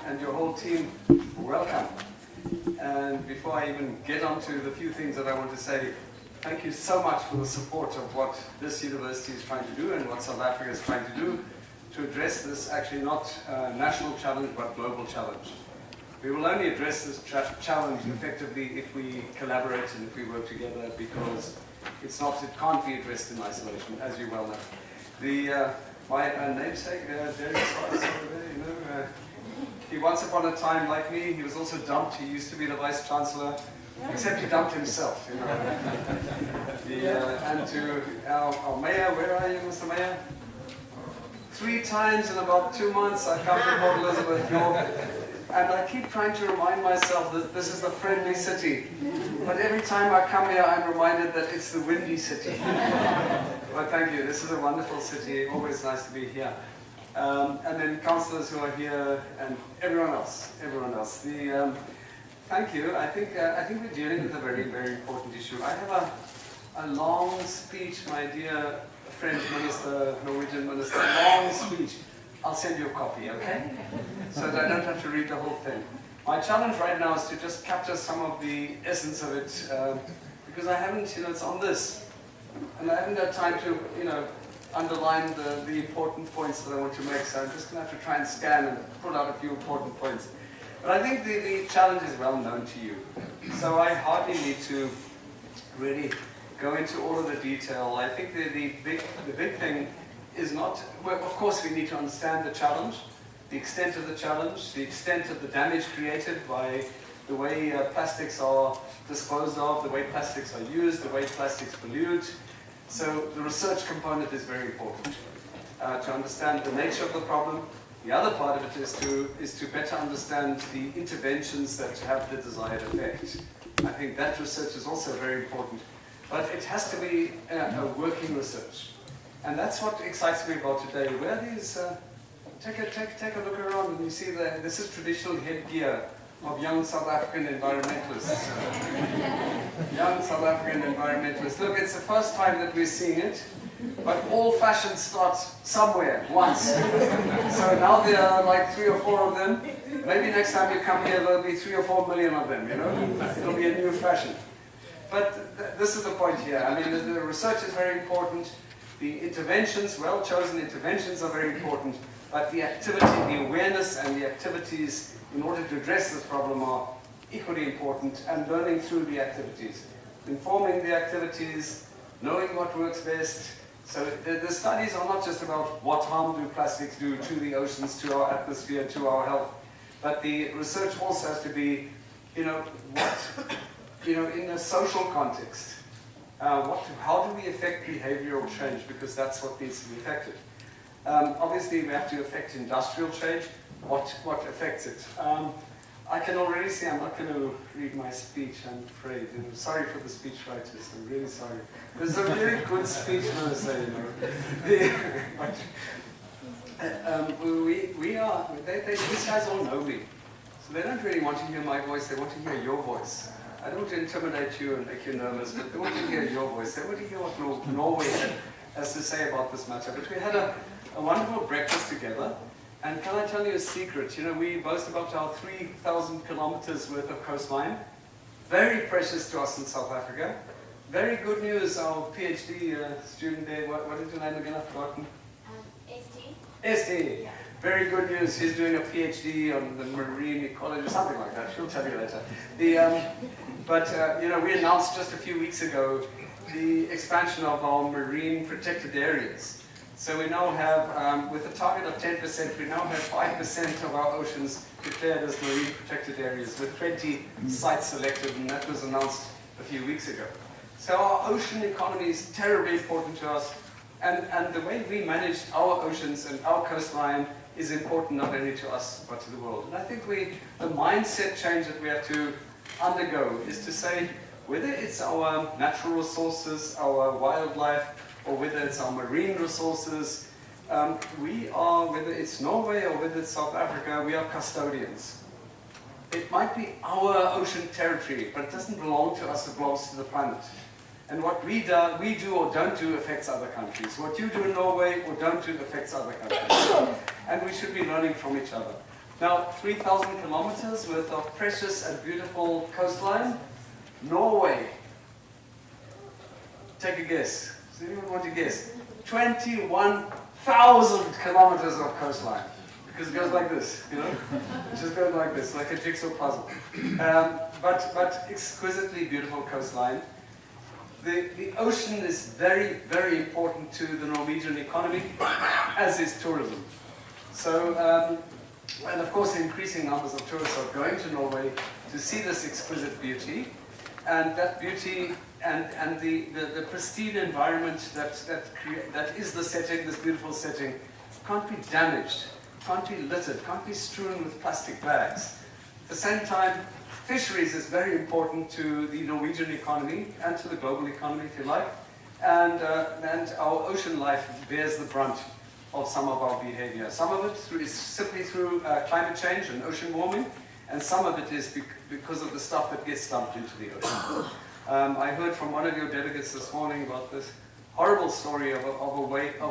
and your whole team, welcome. And before I even get on to the few things that I want to say, thank you so much for the support of what this university is trying to do and what South Africa is trying to do to address this actually not national challenge but global challenge. We will only address this challenge effectively if we collaborate and if we work together, because it can't be addressed in isolation, as you well know. My namesake, Derek Sparks over there, he once upon a time, like me, he was also dumped. He used to be the Vice Chancellor, except he dumped himself, and to our Mayor, where are you, Mr. Mayor? 3 times in about 2 months I've come to Port Elizabeth, York, and I keep trying to remind myself that this is the friendly city. But every time I come here, I'm reminded that it's the windy city. But thank you, this is a wonderful city, always nice to be here. And then councillors who are here, and everyone else. Thank you. I think we're dealing with a very, very important issue. I have a long speech, my dear French minister, Norwegian minister, long speech. I'll send you a copy, okay? So that I don't have to read the whole thing. My challenge right now is to just capture some of the essence of it, because I haven't, it's on this. And I haven't had time to, underline the important points that I want to make, so I'm just going to have to try and scan and pull out a few important points. But I think the challenge is well known to you. So I hardly need to really go into all of the detail. I think the big thing is not, well, of course we need to understand the challenge, the extent of the challenge, the extent of the damage created by the way plastics are disposed of, the way plastics are used, the way plastics pollute. So the research component is very important to understand the nature of the problem. The other part of it is to better understand the interventions that have the desired effect. I think that research is also very important, but it has to be a working research. And that's what excites me about today. Where these, take a look around and you see that this is traditional headgear of young South African environmentalists. Young South African environmentalists. Look, it's the first time that we're seeing it, but all fashion starts somewhere, once. So now there are like 3 or 4 of them. Maybe next time you come here, there'll be 3 or 4 million of them, It'll be a new fashion. But this is the point here. I mean, the research is very important. The interventions, well-chosen interventions are very important, but the activity, the awareness and the activities in order to address this problem are equally important, and learning through the activities. Informing the activities, knowing what works best. So the studies are not just about what harm do plastics do to the oceans, to our atmosphere, to our health, but the research also has to be, in a social context. How do we affect behavioral change? Because that's what needs to be affected. Obviously, we have to affect industrial change. What affects it? I can already see I'm not going to read my speech, I'm afraid. I'm sorry for the speech writers, I'm really sorry. There's a really good speech minister, these guys all know me. So they don't really want to hear my voice, they want to hear your voice. I don't want to intimidate you and make you nervous, but they want to hear your voice. They want to hear what Norway has to say about this matter. But we had a wonderful breakfast together. And can I tell you a secret? We boast about our 3,000 kilometers worth of coastline. Very precious to us in South Africa. Very good news, our PhD student there, what is your name again? I've forgotten. Esti. Yeah. Very good news. She's doing a PhD on the marine ecology, something like that. She'll tell you later. We announced just a few weeks ago the expansion of our marine protected areas. So we now have, with a target of 10%, we now have 5% of our oceans declared as marine protected areas, with 20 sites selected, and that was announced a few weeks ago. So our ocean economy is terribly important to us, and the way we manage our oceans and our coastline is important not only to us, but to the world. And I think the mindset change that we have to undergo is to say, whether it's our natural resources, our wildlife, or whether it's our marine resources, whether it's Norway or whether it's South Africa, we are custodians. It might be our ocean territory, but it doesn't belong to us, it belongs to the planet. And what we do or don't do affects other countries. What you do in Norway or don't do affects other countries. And we should be learning from each other. Now, 3,000 kilometers worth of precious and beautiful coastline. Norway. Take a guess. Does anyone want to guess? 21,000 kilometers of coastline. Because it goes like this, you know? It just goes like this, like a jigsaw puzzle. But exquisitely beautiful coastline. The ocean is very, very important to the Norwegian economy, as is tourism. So, and of course, increasing numbers of tourists are going to Norway to see this exquisite beauty. And that beauty and the pristine environment that is the setting, this beautiful setting, can't be damaged, can't be littered, can't be strewn with plastic bags. At the same time, fisheries is very important to the Norwegian economy and to the global economy, if you like. And our ocean life bears the brunt of some of our behavior. Some of it is simply through climate change and ocean warming, and some of it is because of the stuff that gets dumped into the ocean. I heard from one of your delegates this morning about this horrible story of a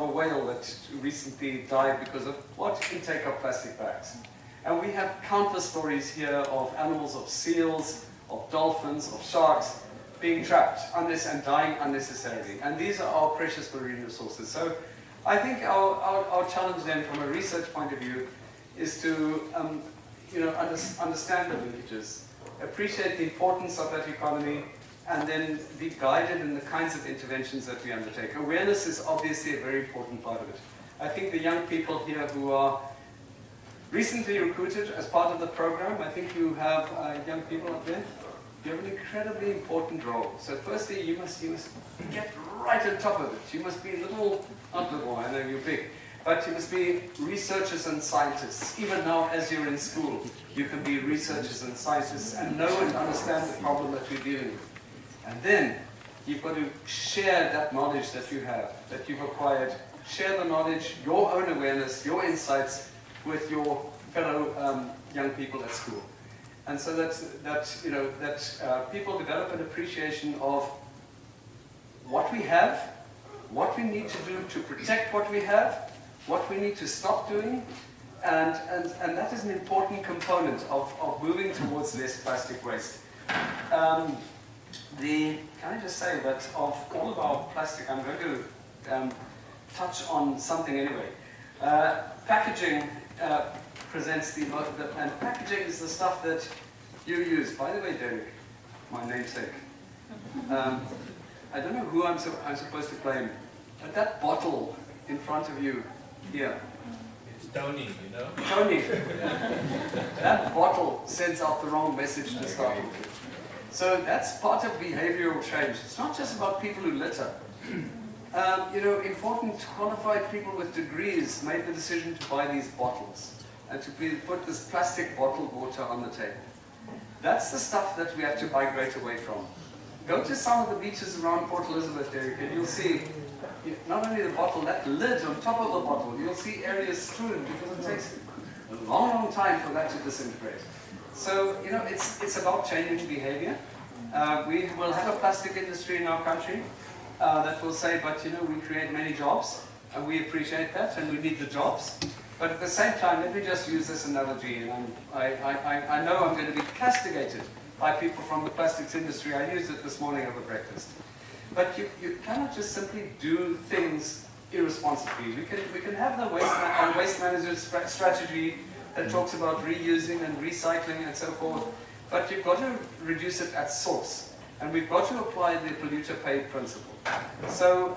whale that recently died because of what? Intake of plastic bags. And we have countless stories here of animals, of seals, of dolphins, of sharks being trapped and dying unnecessarily. And these are our precious marine resources. So I think our challenge then from a research point of view is to understand the linkages, appreciate the importance of that economy, and then be guided in the kinds of interventions that we undertake. Awareness is obviously a very important part of it. I think the young people here who are recently recruited as part of the program, I think you have young people up there. You have an incredibly important role. So firstly, you must get right on top of it. You must be not little, I know you're big, but you must be researchers and scientists. Even now, as you're in school, you can be researchers and scientists and know and understand the problem that you're dealing with. And then you've got to share that knowledge that you have, that you've acquired. Share the knowledge, your own awareness, your insights with your fellow young people at school. And so that people develop an appreciation of what we have, what we need to do to protect what we have, what we need to stop doing, and that is an important component of moving towards less plastic waste. Can I just say that of all of our plastic, I'm going to touch on something anyway. Packaging presents and packaging is the stuff that you use. By the way, Derek, my namesake, I don't know who I'm supposed to blame, but that bottle in front of you here. It's Tony, you know? Tony. That bottle sends out the wrong message to start with. So that's part of behavioral change. It's not just about people who litter. Important qualified people with degrees made the decision to buy these bottles and to put this plastic bottled water on the table. That's the stuff that we have to migrate away from. Go to some of the beaches around Port Elizabeth, Derek, and you'll see not only the bottle, that lid on top of the bottle, you'll see areas strewn because it takes a long, long time for that to disintegrate. So, it's about changing behavior. We will have a plastic industry in our country that will say, but we create many jobs, and we appreciate that, and we need the jobs. But at the same time, let me just use this analogy, and I know I'm going to be castigated by people from the plastics industry. I used it this morning over breakfast. But you cannot just simply do things irresponsibly. We can have the waste management strategy that talks about reusing and recycling and so forth, but you've got to reduce it at source. And we've got to apply the polluter pays principle. So,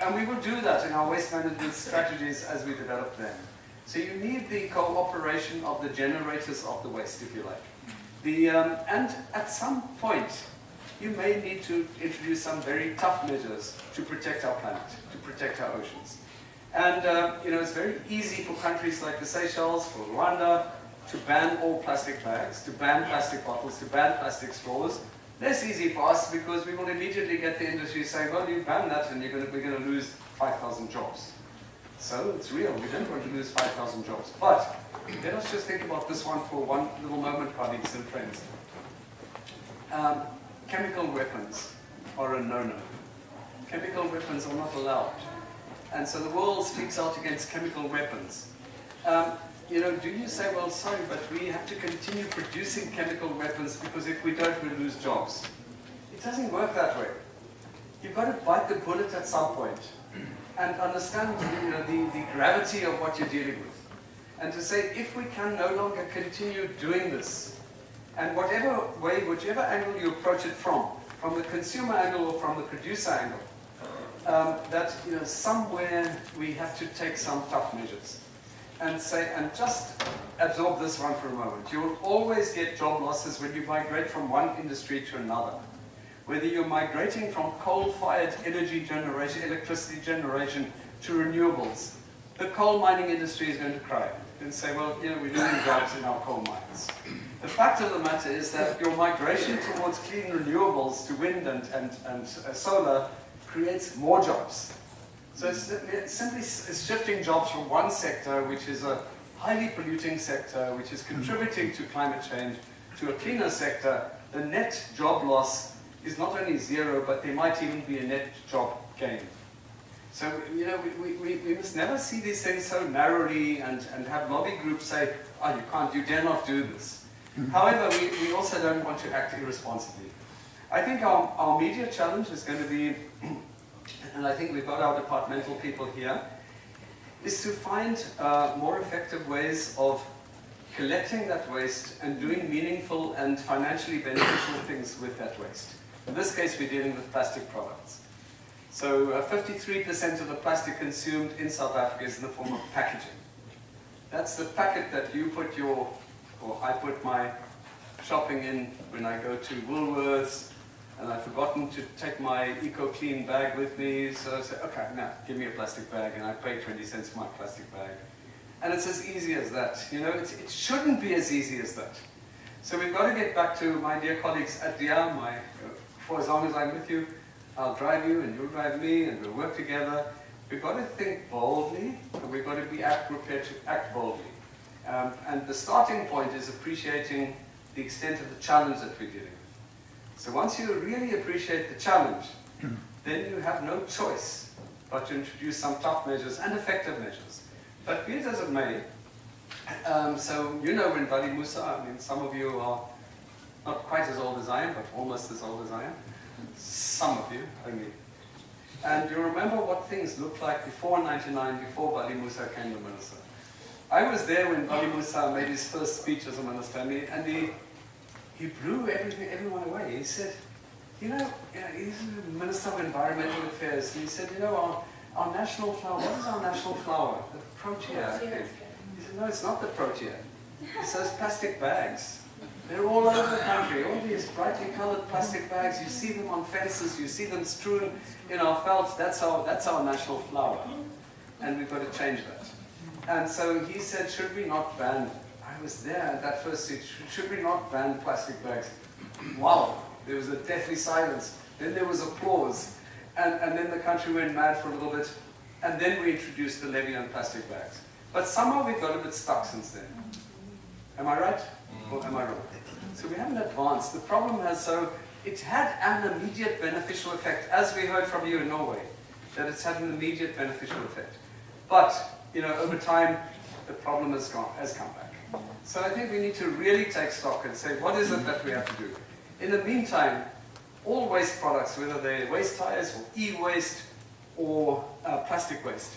and we will do that in our waste management strategies as we develop them. So you need the cooperation of the generators of the waste, if you like. And at some point, you may need to introduce some very tough measures to protect our planet, to protect our oceans. And it's very easy for countries like the Seychelles, for Rwanda, to ban all plastic bags, to ban plastic bottles, to ban plastic straws. Less easy for us because we will immediately get the industry saying, well, you ban that and we're going to lose 5,000 jobs. So it's real, we don't want to lose 5,000 jobs. But let us just think about this one for one little moment, colleagues and friends. Chemical weapons are a no-no. Chemical weapons are not allowed. And so the world speaks out against chemical weapons. do you say, well, sorry, but we have to continue producing chemical weapons because if we don't, we lose jobs? It doesn't work that way. You've got to bite the bullet at some point and understand the gravity of what you're dealing with. And to say, if we can no longer continue doing this, and whatever way, whichever angle you approach it from the consumer angle or from the producer angle, that somewhere we have to take some tough measures. And just absorb this one for a moment. You will always get job losses when you migrate from one industry to another. Whether you're migrating from coal-fired energy generation, electricity generation, to renewables, the coal mining industry is going to cry and say, well, we're losing jobs in our coal mines. The fact of the matter is that your migration towards clean renewables, to wind and solar, creates more jobs. So it's simply shifting jobs from one sector, which is a highly polluting sector, which is contributing to climate change, to a cleaner sector. The net job loss is not only zero, but there might even be a net job gain. So, we must never see these things so narrowly and have lobby groups say, oh, you dare not do this. However, we also don't want to act irresponsibly. I think our media challenge is going to be, and I think we've got our departmental people here, is to find more effective ways of collecting that waste and doing meaningful and financially beneficial things with that waste. In this case, we're dealing with plastic products. So 53% of the plastic consumed in South Africa is in the form of packaging. That's the packet that you put I put my shopping in when I go to Woolworths, and I've forgotten to take my eco-clean bag with me, so I say, okay, now, give me a plastic bag, and I pay 20 cents for my plastic bag. And it's as easy as that. It shouldn't be as easy as that. So we've got to get back to my dear colleagues at DIA, for as long as I'm with you, I'll drive you and you'll drive me and we'll work together. We've got to think boldly, and we've got to be prepared to act boldly. And the starting point is appreciating the extent of the challenge that we're dealing with. So once you really appreciate the challenge, then you have no choice but to introduce some tough measures and effective measures. But be it as it may, so when Vali Musa, some of you are not quite as old as I am, but almost as old as I am. Some of you, only. And you remember what things looked like before 99, before Vali Musa came to minister. I was there when Vali Musa made his first speech as a minister, and he blew everyone away. He said, he's the Minister of Environmental Affairs, and he said, our national flower, what is our national flower? The protea, I think. He said, no, it's not the protea. It's those plastic bags. They're all over the country, all these brightly colored plastic bags. You see them on fences, you see them strewn in our felts. That's our national flower. And we've got to change that. And so he said, should we not ban, I was there at that first speech, should we not ban plastic bags? Wow, there was a deathly silence. Then there was applause. And then the country went mad for a little bit. And then we introduced the levy on plastic bags. But somehow we got a bit stuck since then. Am I right? Or am I wrong? So we haven't advanced. The problem it had an immediate beneficial effect, as we heard from you in Norway, that it's had an immediate beneficial effect. But, over time, the problem has come back. So I think we need to really take stock and say, what is it that we have to do? In the meantime, all waste products, whether they're waste tires or e-waste or plastic waste,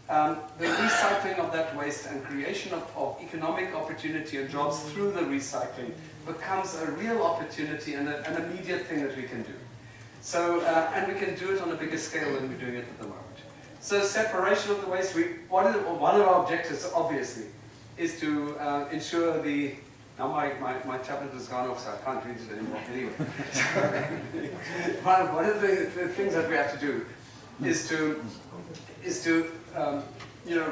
the recycling of that waste and creation of economic opportunity and jobs through the recycling becomes a real opportunity and an immediate thing that we can do. So, and we can do it on a bigger scale than we're doing it at the moment. So separation of the waste, one of our objectives, obviously, is to ensure now my tablet has gone off, so I can't read it anymore. Anyway, one of the things that we have to do is to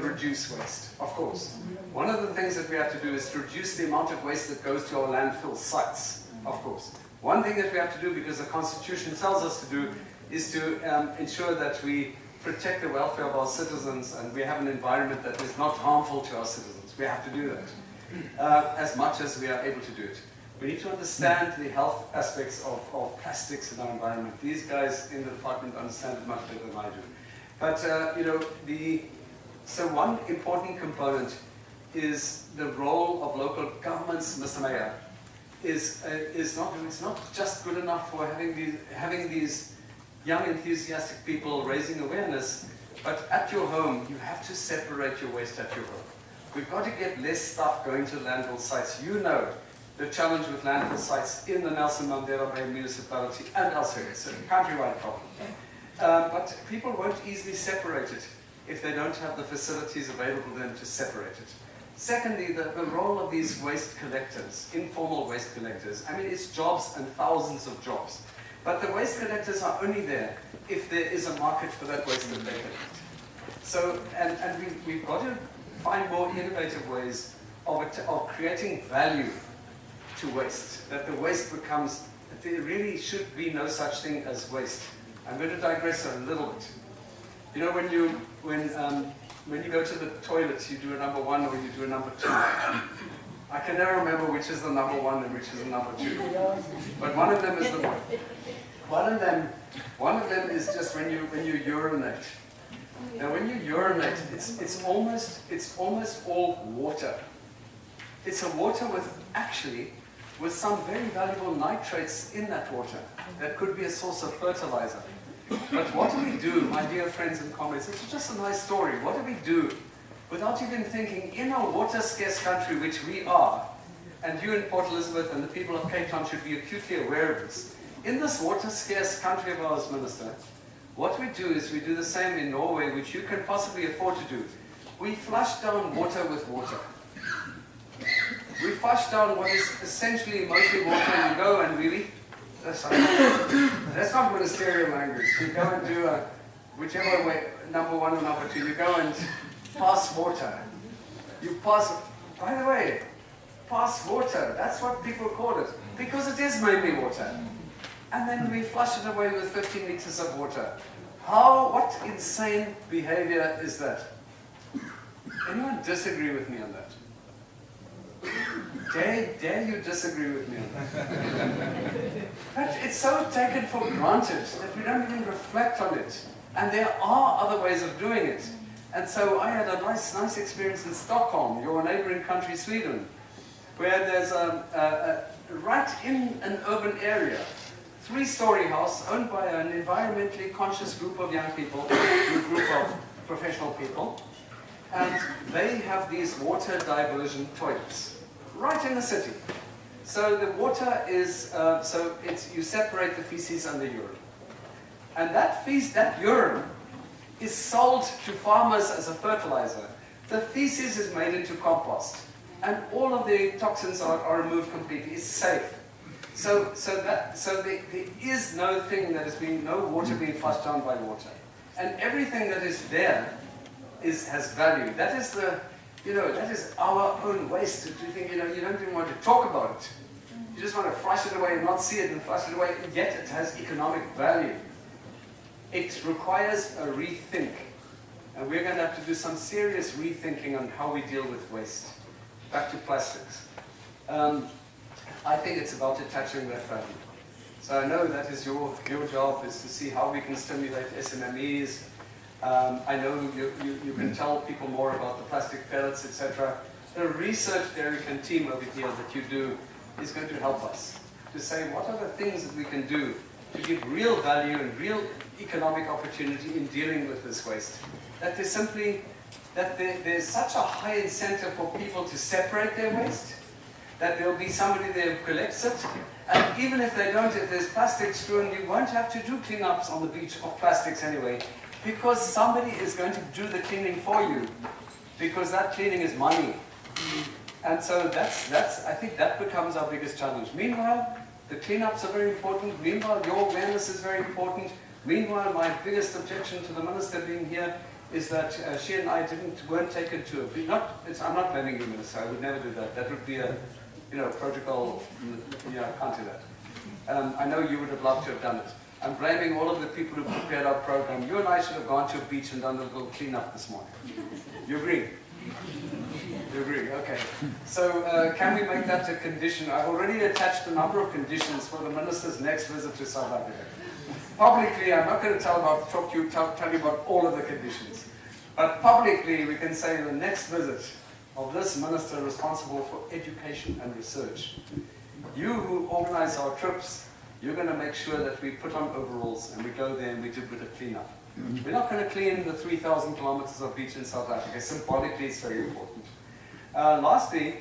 reduce waste, of course. One of the things that we have to do is to reduce the amount of waste that goes to our landfill sites, of course. One thing that we have to do, because the Constitution tells us to do, is to ensure that we protect the welfare of our citizens and we have an environment that is not harmful to our citizens. We have to do that as much as we are able to do it. We need to understand the health aspects of plastics in our environment. These guys in the department understand it much better than I do. But, so one important component is the role of local governments, Mr. Mayor, is not, it's not just good enough for having these young enthusiastic people raising awareness, but at your home you have to separate your waste at your home. We've got to get less stuff going to landfill sites. You know the challenge with landfill sites in the Nelson Mandela Bay municipality and elsewhere. It's a countrywide problem. But people won't easily separate it if they don't have the facilities available to them to separate it. Secondly, the role of these waste collectors, informal waste collectors. I mean, it's jobs and thousands of jobs. But the waste collectors are only there if there is a market for that waste that they collect. So, and we've got to find more innovative ways of creating value to waste. That the waste becomes, there really should be no such thing as waste. I'm going to digress a little bit. You know, when you go to the toilet, you do a number 1 or you do a number 2. I can never remember which is the number 1 and which is the number 2. But one of them is the one of them is just when you urinate. Now, when you urinate, it's almost all water. It's a water with some very valuable nitrates in that water that could be a source of fertilizer. But what do we do, my dear friends and comrades? It's just a nice story. What do we do without even thinking, in a water-scarce country, which we are, and you in Port Elizabeth and the people of Cape Town should be acutely aware of this. In this water-scarce country of ours, Minister, what we do is we do the same in Norway, which you can possibly afford to do. We flush down water with water. We flush down what is essentially mostly water, and you go and really, that's not ministerial language. You go and do whichever way, number 1 or number 2, you go and pass water. You pass, by the way, pass water, that's what people call it, because it is mainly water. And then we flush it away with 15 liters of water. What insane behavior is that? Anyone disagree with me on that? Dare you disagree with me on that? But it's so taken for granted that we don't even reflect on it. And there are other ways of doing it. And so I had a nice experience in Stockholm, your neighboring country, Sweden, where there's right in an urban area, 3-story house owned by an environmentally conscious group of young people, a group of professional people, and they have these water diversion toilets right in the city. So the water is, you separate the feces and the urine. And that urine is sold to farmers as a fertilizer. The feces is made into compost, and all of the toxins are removed completely. It's safe. So there is no thing that is no water being flushed down by water, and everything that is there has value. That is that is our own waste. You think you don't even want to talk about it. You just want to flush it away and not see it and flush it away. Yet it has economic value. It requires a rethink, and we're going to have to do some serious rethinking on how we deal with waste. Back to plastics. I think it's about attaching that value. So I know that is your job, is to see how we can stimulate SMMEs. I know you can tell people more about the plastic pellets, etc. The research Derek and team over here that you do is going to help us to say what are the things that we can do to give real value and real economic opportunity in dealing with this waste. That there's such a high incentive for people to separate their waste, that there'll be somebody there who collects it, and even if they don't, if there's plastic strewn, you won't have to do cleanups on the beach of plastics anyway, because somebody is going to do the cleaning for you, because that cleaning is money. And so I think that becomes our biggest challenge. Meanwhile, the cleanups are very important. Meanwhile, your awareness is very important. Meanwhile, my biggest objection to the minister being here is that she and I weren't taken to a beach. I'm not blaming you, Minister. I would never do that. That would be a protocol. I can't do that. I know you would have loved to have done it. I'm blaming all of the people who prepared our program. You and I should have gone to a beach and done a little cleanup this morning. You agree? You agree? Okay. So can we make that a condition? I've already attached a number of conditions for the minister's next visit to South Africa. Publicly, I'm not going to tell you about all of the conditions. But publicly, we can say the next visit, of this minister responsible for education and research. You who organize our trips, you're going to make sure that we put on overalls and we go there and we do a bit of cleanup. We're not going to clean the 3,000 kilometers of beach in South Africa. Symbolically, it's very important. Lastly,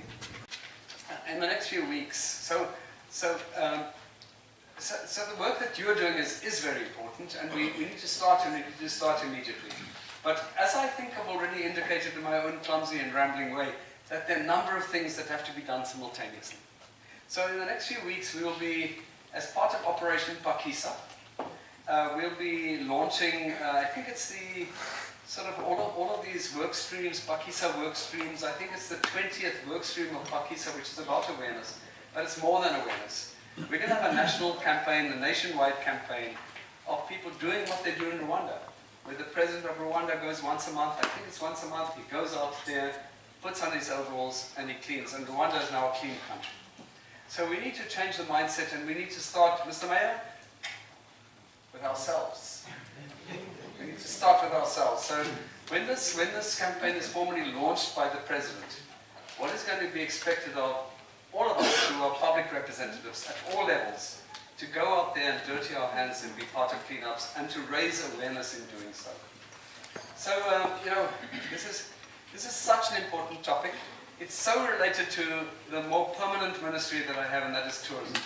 in the next few weeks, so the work that you're doing is very important, and we need to start immediately. But as I think I've already indicated in my own clumsy and rambling way, that there are a number of things that have to be done simultaneously. So in the next few weeks, we will be, as part of Operation Pakisa, we'll be launching, I think it's the sort of all of these work streams, Pakisa work streams. I think it's the 20th work stream of Pakisa, which is about awareness, but it's more than awareness. We're going to have a national campaign, a nationwide campaign of people doing what they do in Rwanda, where the president of Rwanda goes once a month. I think it's once a month. He goes out there, puts on his overalls, and he cleans. And Rwanda is now a clean country. So we need to change the mindset, and we need to start, Mr. Mayor, with ourselves. We need to start with ourselves. So when this campaign is formally launched by the president, what is going to be expected of all of us who are public representatives at all levels to go out there and dirty our hands and be part of cleanups and to raise awareness in doing so. So, this is such an important topic. It's so related to the more permanent ministry that I have, and that is tourism.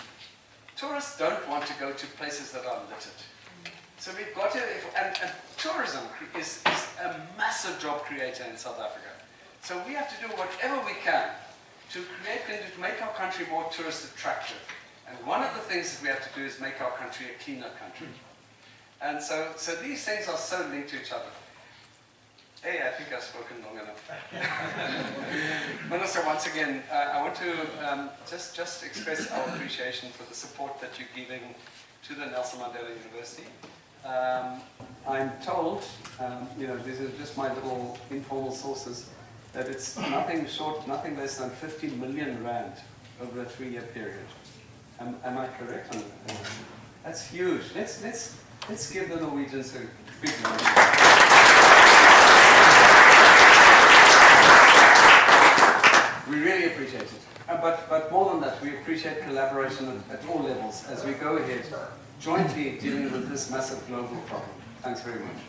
Tourists don't want to go to places that are littered. So we've got to, and tourism is a massive job creator in South Africa. So we have to do whatever we can to make our country more tourist attractive. And one of the things that we have to do is make our country a cleaner country. And so these things are so linked to each other. Hey, I think I've spoken long enough. Minister, once again, I want to just express our appreciation for the support that you're giving to the Nelson Mandela University. I'm told, these are just my little informal sources, that it's nothing less than 50 million rand over a 3-year period. Am I correct on that? That's huge. Let's give the Norwegians a big round. We really appreciate it. But more than that, we appreciate collaboration at all levels as we go ahead, jointly dealing with this massive global problem. Thanks very much.